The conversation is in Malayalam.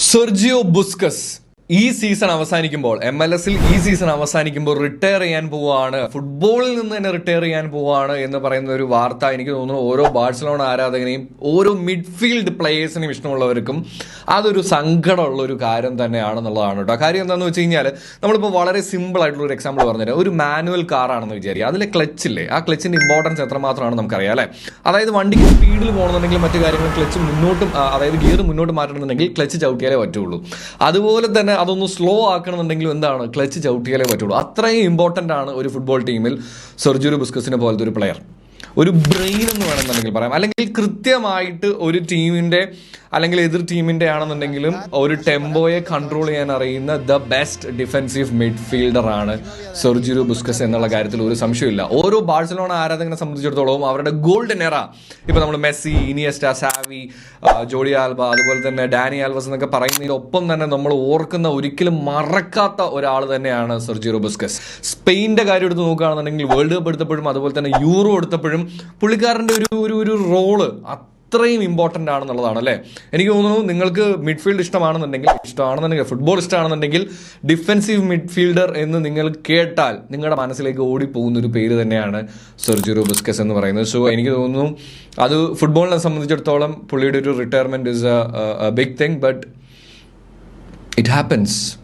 സെർജിയോ ബുസ്കസ് ഈ സീസൺ അവസാനിക്കുമ്പോൾ MLS-ൽ ഈ സീസൺ അവസാനിക്കുമ്പോൾ റിട്ടയർ ചെയ്യാൻ പോവുകയാണ്, ഫുട്ബോളിൽ നിന്ന് തന്നെ റിട്ടയർ ചെയ്യാൻ പോവുകയാണ് എന്ന് പറയുന്ന ഒരു വാർത്ത എനിക്ക് തോന്നുന്നു ഓരോ ബാഴ്സലോണ ആരാധകനെയും ഓരോ മിഡ്ഫീൽഡ് പ്ലേയേഴ്സിനും ഇഷ്ടമുള്ളവർക്കും അതൊരു സങ്കടമുള്ള ഒരു കാര്യം തന്നെയാണെന്നുള്ളതാണ് കേട്ടോ. കാര്യം എന്താണെന്ന് വെച്ച് കഴിഞ്ഞാൽ നമ്മളിപ്പോൾ വളരെ സിമ്പിൾ ആയിട്ടുള്ള ഒരു എക്സാമ്പിൾ പറഞ്ഞുതരാം. ഒരു മാനുവൽ കാറാണെന്ന് വിചാരിക്കുക, അതിലെ ക്ലച്ചില്ലേ, ആ ക്ലച്ചിന്റെ ഇമ്പോർട്ടൻസ് എത്രമാത്രമാണ് നമുക്കറിയാം അല്ലേ. അതായത് വണ്ടിക്ക് സ്പീഡിൽ പോകണമെന്നുണ്ടെങ്കിൽ മറ്റു കാര്യങ്ങൾ ക്ലച്ച് മുന്നോട്ടും, അതായത് ഗിയർ മുന്നോട്ട് മാറ്റണമെന്നുണ്ടെങ്കിൽ ക്ലച്ച് ചവിട്ടിയാലേ പറ്റുള്ളൂ. അതുപോലെ തന്നെ അതൊന്ന് സ്ലോ ആക്കണമെന്നുണ്ടെങ്കിലും എന്താണ്, ക്ലച്ച് ചവിട്ടിയാലേ പറ്റുള്ളൂ. അത്രയും ഇമ്പോർട്ടൻ്റ് ആണ് ഒരു ഫുട്ബോൾ ടീമിൽ സെർജിയോ ബുസ്കസിനെ പോലത്തെ ഒരു പ്ലെയർ. ഒരു ബ്രെയിൻ എന്ന് വേണമെന്നുണ്ടെങ്കിൽ പറയാം, അല്ലെങ്കിൽ കൃത്യമായിട്ട് ഒരു ടീമിന്റെ അല്ലെങ്കിൽ എതിർ ടീമിന്റെ ആണെന്നുണ്ടെങ്കിലും ഒരു ടെമ്പോയെ കൺട്രോൾ ചെയ്യാൻ അറിയുന്ന ദ ബെസ്റ്റ് ഡിഫെൻസീവ് മിഡ്ഫീൽഡർ ആണ് സെർജിയോ ബുസ്കസ് എന്നുള്ള കാര്യത്തിൽ ഒരു സംശയമില്ല. ഓരോ ബാഴ്സലോണ ആരാധകനെ സംബന്ധിച്ചിടത്തോളം അവരുടെ ഗോൾഡൻ എറ, ഇപ്പൊ നമ്മൾ Messi, Iniesta, Xavi, Jordi Alba, അതുപോലെ തന്നെ ഡാനി ആൽവസ് എന്നൊക്കെ പറയുന്നതിനൊപ്പം തന്നെ നമ്മൾ ഓർക്കുന്ന, ഒരിക്കലും മറക്കാത്ത ഒരാൾ തന്നെയാണ് സെർജിയോ ബുസ്കസ്. സ്പെയിൻ്റെ കാര്യം എടുത്ത് നോക്കുകയാണെന്നുണ്ടെങ്കിൽ വേൾഡ് കപ്പ് എടുത്തപ്പോഴും അതുപോലെ തന്നെ യൂറോ എടുത്തപ്പോഴും പുള്ളിക്കാരൻ്റെ ഒരു റോള് അത്രയും ഇമ്പോർട്ടൻ്റ് ആണെന്നുള്ളതാണ് അല്ലേ. എനിക്ക് തോന്നുന്നു നിങ്ങൾക്ക് മിഡ്ഫീൽഡ് ഇഷ്ടമാണെന്നുണ്ടെങ്കിൽ ഫുട്ബോൾ ഇഷ്ടമാണെന്നുണ്ടെങ്കിൽ ഡിഫെൻസീവ് മിഡ്ഫീൽഡർ എന്ന് നിങ്ങൾ കേട്ടാൽ നിങ്ങളുടെ മനസ്സിലേക്ക് ഓടിപ്പോകുന്ന ഒരു പേര് തന്നെയാണ് സെർജിയോ ബുസ്കസ് എന്ന് പറയുന്നത്. സോ എനിക്ക് തോന്നുന്നു അത് ഫുട്ബോളിനെ സംബന്ധിച്ചിടത്തോളം പുള്ളിയുടെ ഒരു retirement is a big thing, but it happens.